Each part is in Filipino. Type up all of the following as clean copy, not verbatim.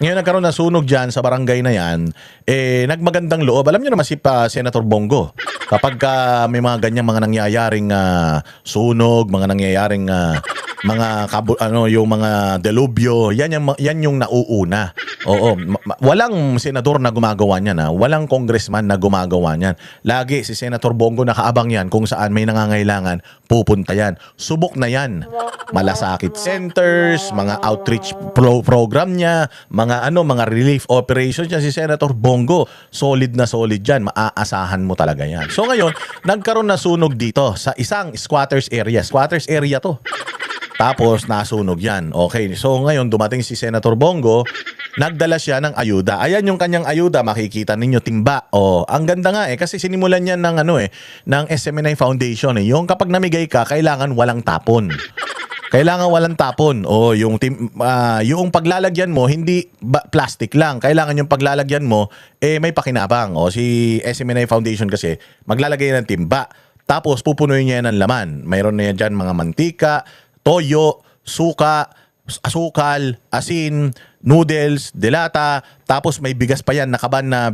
Ngayon nagkaroon ng sunog dyan sa barangay na yan, nagmagandang loob. Alam niyo naman si Senator Bongo, kapag may mga ganyang mga nangyayaring sunog, mga nangyayaring yung mga delubyo, yan yung nauuna. Oo, walang senador na gumagawa niyan, walang congressman na gumagawa niyan. Lagi si Senator Bongo nakaabang yan kung saan may nangangailangan, pupunta yan. Subok na yan. Malasakit centers, mga outreach program niya, mga relief operations niya si Senator Bongo. Solid na solid yan. Maaasahan mo talaga yan. So ngayon, nagkaroon na sunog dito sa isang squatters area. Squatters area to. Tapos nasunog yan. Okay, so ngayon dumating si Senator Bongo, nagdala siya ng ayuda. Ayan yung kanyang ayuda, makikita ninyo, timba. Ang ganda nga kasi sinimulan niyan ng ng SMNI Foundation Yung kapag namigay ka, kailangan walang tapon. Kailangan walang tapon. Yung paglalagyan mo hindi plastic lang. Kailangan yung paglalagyan mo may pakinabang. Si SMNI Foundation kasi maglalagay ng timba. Tapos pupunuin niya yan ng laman. Mayroon na yan dyan mga mantika, toyo, suka, asukal, asin, noodles, delata, tapos may bigas pa yan,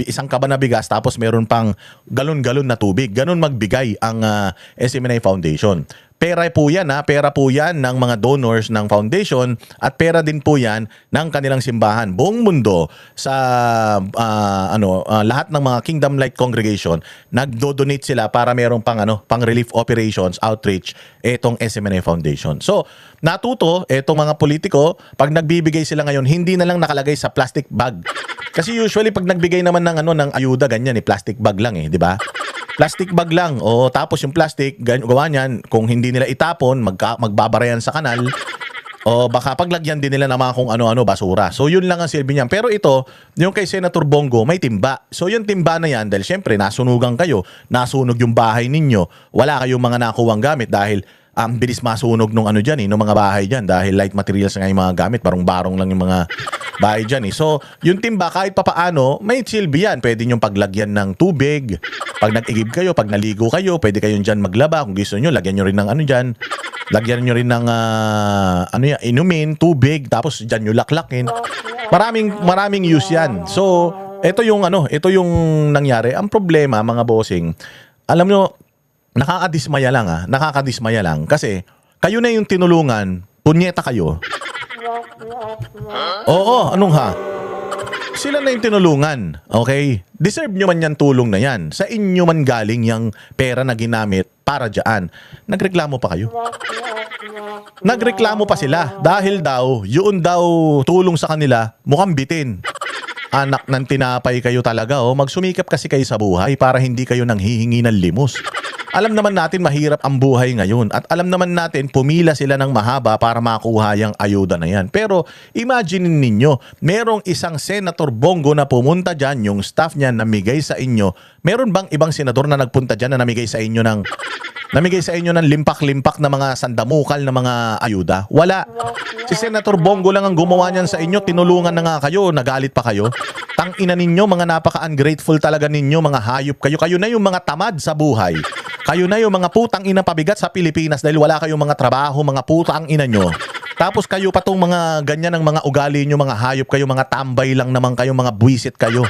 isang kaban na bigas, tapos meron pang galon-galon na tubig. Ganun magbigay ang SMNI Foundation. Pera po yan, pera po yan ng mga donors ng foundation at pera din po yan ng kanilang simbahan. Buong mundo sa lahat ng mga Kingdom Light Congregation, nagdo-donate sila para merong pang relief operations, outreach, etong SMNI Foundation. So, natuto etong mga politiko, pag nagbibigay sila ngayon, hindi na lang nakalagay sa plastic bag. Kasi usually pag nagbigay naman ng ayuda ganyan, plastic bag lang di ba? Plastic bag lang. Tapos yung plastic, gawa niyan, kung hindi nila itapon, magbabarayan sa kanal, baka paglagyan din nila ng mga kung ano-ano, basura. So yun lang ang silbi niyan. Pero ito, yung kay Senator Bongo, may timba. So yung timba na yan, dahil syempre nasunugan kayo, nasunog yung bahay ninyo, wala kayong mga nakuwang gamit dahil bilis masunog nung nung mga bahay dyan dahil light materials nga yung mga gamit, barong-barong lang yung mga bahay dyan So, yung timba kahit papaano, may silbi yan. Pwede nyo paglagyan ng tubig. Pag nag-igib kayo, pag naligo kayo, pwede kayong dyan maglaba. Kung gusto nyo, lagyan nyo rin ng dyan. Lagyan nyo rin ng inumin, tubig, tapos dyan nyo laklakin. Maraming use yan. So, ito yung nangyari. Ang problema, mga bossing, alam nyo, nakakadismaya lang kasi kayo na yung tinulungan, punyeta kayo. Oo, anong ha? Sila na yung tinulungan, okay? Deserve nyo man yan tulong na yan. Sa inyo man galing yung pera na ginamit para dyan. Nagreklamo pa kayo? Nagreklamo pa sila dahil yun daw tulong sa kanila, mukhang bitin. Anak ng tinapay kayo talaga Magsumikap kasi kayo sa buhay para hindi kayo nanghihingi ng limos. Alam naman natin mahirap ang buhay ngayon at alam naman natin pumila sila ng mahaba para makuha yung ayuda na yan. Pero imagine ninyo, merong isang Senator Bongo na pumunta dyan, yung staff niya namigay sa inyo. Meron bang ibang senador na nagpunta dyan na namigay sa inyo ng limpak-limpak na mga sandamukal na mga ayuda? Wala. Si Senator Bongo lang ang gumawa niyan sa inyo, tinulungan na nga kayo, nagalit pa kayo. Tangina ninyo, mga napaka-ungrateful talaga ninyo, mga hayop kayo. Kayo na yung mga tamad sa buhay. Kayo na yung mga putang ina pabigat sa Pilipinas dahil wala kayong mga trabaho, mga putang ina nyo. Tapos kayo pa tong mga ganyan ng mga ugali nyo, mga hayop kayo, mga tambay lang naman kayo, mga buwisit kayo.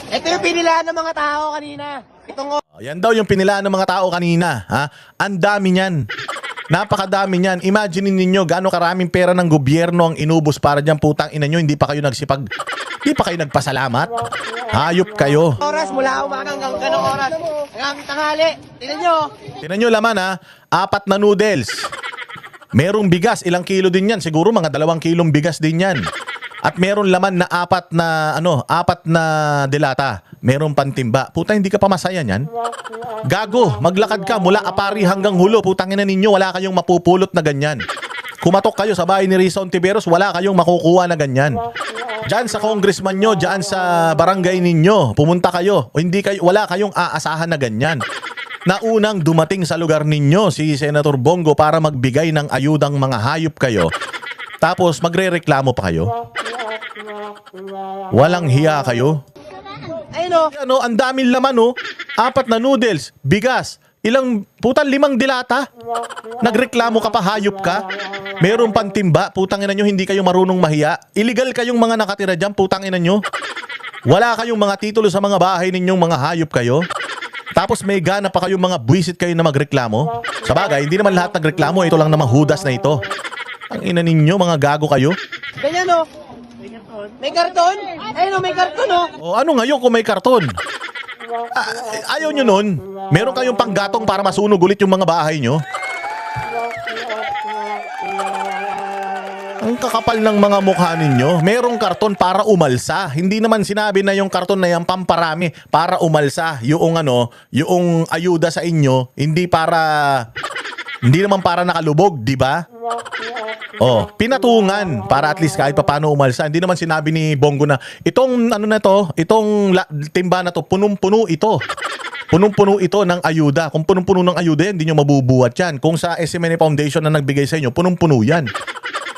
Ito yung pinilaan ng mga tao kanina. Yan daw yung pinilaan ng mga tao kanina. Ang dami niyan. Napakadami niyan. Imagine ninyo gaano karaming pera ng gobyerno ang inubos para dyan, putang ina nyo, hindi pa kayo nagpasalamat. Hayop kayo. Oras mula umaga hanggang ganong oras. Hanggang tanghali. Tingnan nyo laman 4 na noodles. Merong bigas, ilang kilo din yan. Siguro mga 2 kilong bigas din yan. At meron laman na 4 na delata. Meron pantimba. Puta, hindi ka pa masaya niyan? Gago, maglakad ka mula Apari hanggang Hulo. Putang ina ninyo, wala kayong mapupulot na ganyan. Kumatok kayo sa bahay ni Risa Ontiveros, wala kayong makukuha na ganyan. Diyan sa congressman nyo, diyan sa barangay ninyo, pumunta kayo. Wala kayong aasahan na ganyan. Naunang dumating sa lugar ninyo si Senator Bongo para magbigay ng ayudang mga hayop kayo. Tapos magrereklamo pa kayo. Walang hiya kayo. Ayun Ang daming laman 4 na noodles, bigas, Ilang, putang 5 dilata? Nagreklamo ka pa, hayop ka? Meron pang timba, putang ina nyo, hindi kayo marunong mahiya. Illegal kayong mga nakatira dyan, putang ina nyo. Wala kayong mga titulo sa mga bahay ninyong mga hayop kayo. Tapos may gana pa kayong mga buwisit kayo na magreklamo. Sa bagay, hindi naman lahat nagreklamo, ito lang naman hudas na ito. Ang ina ninyo, mga gago kayo. Ganyan o. May karton? Ayun o, may karton o. O ano ngayon kung may karton? Ayaw nyo nun? Meron kayong panggatong para masunog ulit yung mga bahay nyo? Ang kakapal ng mga mukha ninyo. Merong karton para umalsa. Hindi naman sinabi na yung karton na yan pamparami para umalsa. Yung ano, yung ayuda sa inyo, hindi naman para nakalubog, di ba? Oh, pinatungan para at least kahit paano umalsa. Hindi naman sinabi ni Bongo na itong ano na to, timba na to, punong-puno ito. Punong-puno ito ng ayuda. Kung punong-puno ng ayuda yan, hindi nyo mabubuhat yan. Kung sa SMNA Foundation na nagbigay sa inyo, punong-puno yan.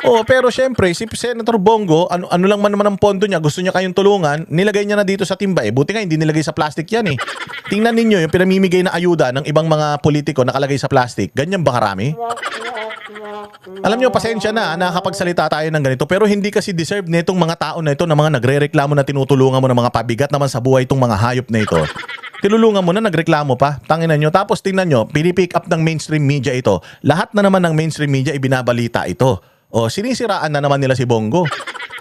Oh, pero syempre, si Senator Bongo, ano lang man naman ang pondo niya, gusto niya kayong tulungan, nilagay niya na dito sa timba. Buti nga, hindi nilagay sa plastic yan eh. Tingnan ninyo yung pinamimigay na ayuda ng ibang mga politiko nakalagay sa plastic. Ganyan ba karami? Alam nyo, pasensya na, nakakapagsalita tayo ng ganito, pero hindi kasi deserve nitong mga tao na ito na mga nagre-reklamo na tinutulungan mo ng mga pabigat naman sa buhay itong mga hayop na ito. Tinulungan mo na, nagreklamo pa. Tanginan nyo. Tapos tingnan nyo, pinipick up ng mainstream media ito. Lahat na naman ng mainstream media ibinabalita ito. O, sinisiraan na naman nila si Bongo.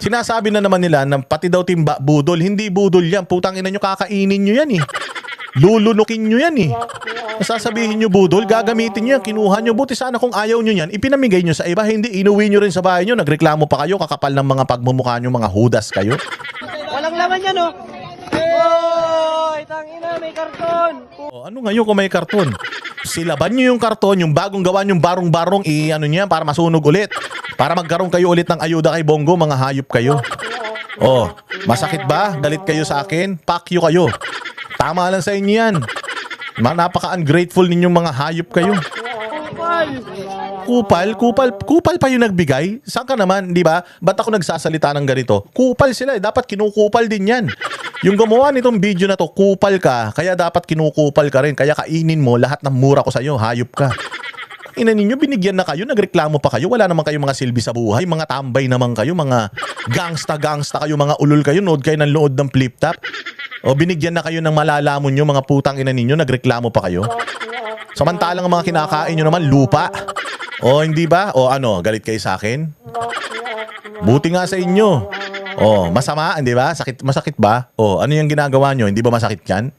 Sinasabi na naman nila na pati daw timba budol. Hindi budol yan. Putang ina nyo, kakainin nyo yan eh. Lulunukin nyo yan eh. Sasabihin nyo budol, gagamitin nyo yan, kinuha nyo. Buti sana kung ayaw nyo yan, ipinamigay nyo sa iba. Hindi, inuwi nyo rin sa bahay nyo. Nagreklamo pa kayo, kakapal ng mga pagmumukha nyo, mga hudas kayo. Walang laman yan o. Oy, tangina, may karton. O, ano ngayon kung may karton? Silaban nyo yung karton, yung bagong gawa yung barong-barong, ano niya, para masunog ulit. Para magkaroon kayo ulit ng ayuda kay Bongo, mga hayop kayo. Oh, masakit ba? Galit kayo sa akin? Pakyo kayo. Tama lang sa inyo yan. Napaka-ungrateful ninyong mga hayop kayo. Kupal pa yung nagbigay. Saan ka naman, di ba? Ba't ako nagsasalita ng ganito? Kupal sila eh. Dapat kinukupal din yan. Yung gumawa nitong video na to, kupal ka. Kaya dapat kinukupal ka rin. Kaya kainin mo lahat ng mura ko sa'yo. Hayop ka. Ina ninyo, binigyan na kayo, nagreklamo pa kayo. Wala naman kayo mga silbi sa buhay. Mga tambay naman kayo. Mga gangsta kayo. Mga ulol kayo. Nood kayo ng lood ng flip-top. O binigyan na kayo ng malalamon nyo. Mga putang ina ninyo, nagreklamo pa kayo. Samantalang ang mga kinakain nyo naman, lupa. O hindi ba? O ano, galit kayo sa akin? Buti nga sa inyo. O, masama, hindi ba? Masakit ba? O, ano yung ginagawa nyo? Hindi ba masakit yan?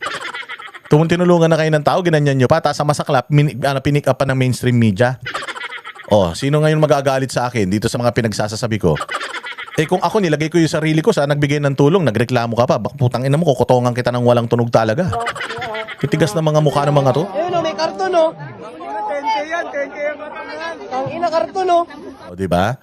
Tinulungan na kayo ng tao, ginanyan nyo pa. Tapos sa masaklap, pinick up pa ng mainstream media. O, sino ngayon magagalit sa akin dito sa mga pinagsasasabi ko? Eh kung ako nilagay ko yung sarili ko sa nagbigay ng tulong, nagreklamo ka pa, putang ina mo, kukutongan kita ng walang tunog talaga. Titigas na mga mukha ng mga to. Ayun o, may karton o. 10K yan. Tangina, karton o. O, diba?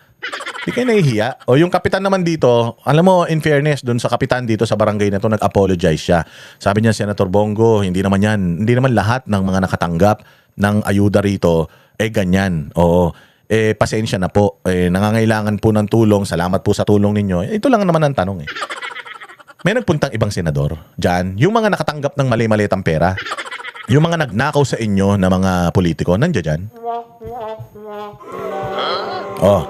Di kayo nahihiya. O, yung kapitan naman dito, alam mo, in fairness, dun sa kapitan dito sa barangay na to, nag-apologize siya. Sabi niya, Senator Bongo, hindi naman lahat ng mga nakatanggap ng ayuda rito, ganyan. Oo. Pasensya na po. Nangangailangan po ng tulong. Salamat po sa tulong ninyo. Ito lang naman ang tanong eh. May nagpuntang ibang senador dyan, yung mga nakatanggap ng mali-malitang pera, yung mga nagnakaw sa inyo na mga politiko, nandiyan dyan. Oh.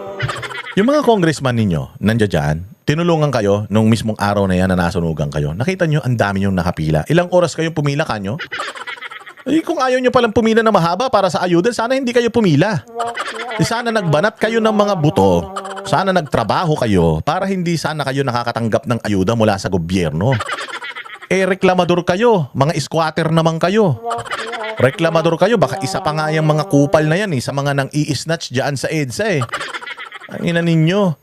Yung mga congressman ninyo, nandiyan dyan, tinulungan kayo nung mismong araw na yan na nasunugan kayo. Nakita nyo, ang dami nyong nakapila. Ilang oras kayong pumila kanyo? Kung ayaw nyo palang pumila na mahaba para sa ayuda, sana hindi kayo pumila. Sana nagbanat kayo ng mga buto. Sana nagtrabaho kayo para hindi sana kayo nakakatanggap ng ayuda mula sa gobyerno. Reklamador kayo. Mga squatter naman kayo. Reklamador kayo. Baka isa pa nga yung mga kupal na yan sa mga nang i-snatch dyan sa EDSA eh. Ang ina ninyo.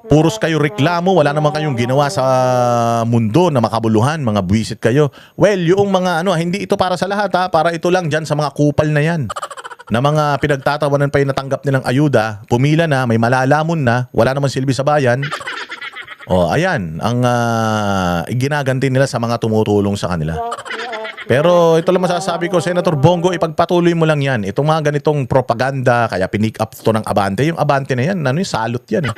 Puros kayo reklamo, wala naman kayong ginawa sa mundo na makabuluhan, mga buwisit kayo. Well, yung mga hindi ito para sa lahat para ito lang dyan sa mga kupal na yan. Na mga pinagtatawanan pa yung natanggap nilang ayuda, pumila na, may malalamon na, wala naman silbi sa bayan. O, ayan, ang ginaganti nila sa mga tumutulong sa kanila. Pero ito lang masasabi ko, Senator Bongo, ipagpatuloy mo lang yan. Itong mga ganitong propaganda, kaya pinick up to ng Abante. Yung Abante na yan, yung salot yan eh.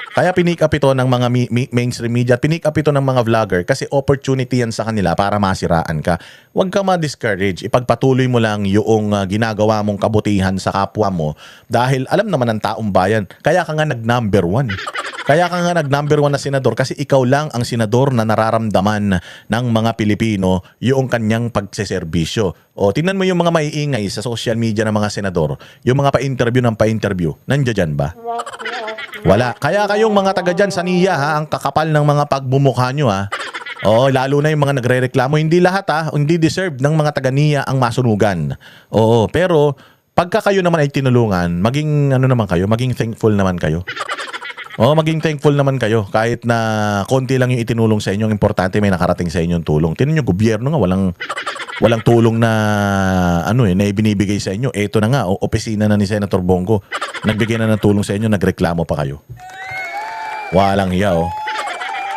Kaya pinick up ito ng mga mainstream media, pinick up ito ng mga vlogger kasi opportunity yan sa kanila para masiraan ka. Huwag ka ma-discourage. Ipagpatuloy mo lang yung ginagawa mong kabutihan sa kapwa mo dahil alam naman ng taong bayan. Kaya ka nga nag-number 1. Kaya ka nga nag-number 1 na senador kasi ikaw lang ang senador na nararamdaman ng mga Pilipino yung kanyang pagseserbisyo. O, tingnan mo yung mga maiingay sa social media ng mga senador, yung mga pa-interview ng pa-interview. Nandiyan dyan ba? Wala. Kaya kayong mga taga dyan sa NIA, ha, ang kakapal ng mga pagbumukha nyo, ha. Oo, lalo na yung mga nagrereklamo. Hindi lahat, ha, hindi deserve ng mga taga NIA ang masunugan. Oo, pero pagka kayo naman ay tinulungan, maging ano naman kayo, maging thankful naman kayo. Oh, maging thankful naman kayo kahit na konti lang yung itinulong sa inyo. Ang importante may nakarating sa inyo yung tulong. Tingnan niyo, gobyerno nga walang tulong na na ibinibigay sa inyo. Ito na nga, opisina na ni Senator Bongo. Nagbigay na ng tulong sa inyo, nagreklamo pa kayo. Walang hiya, oh.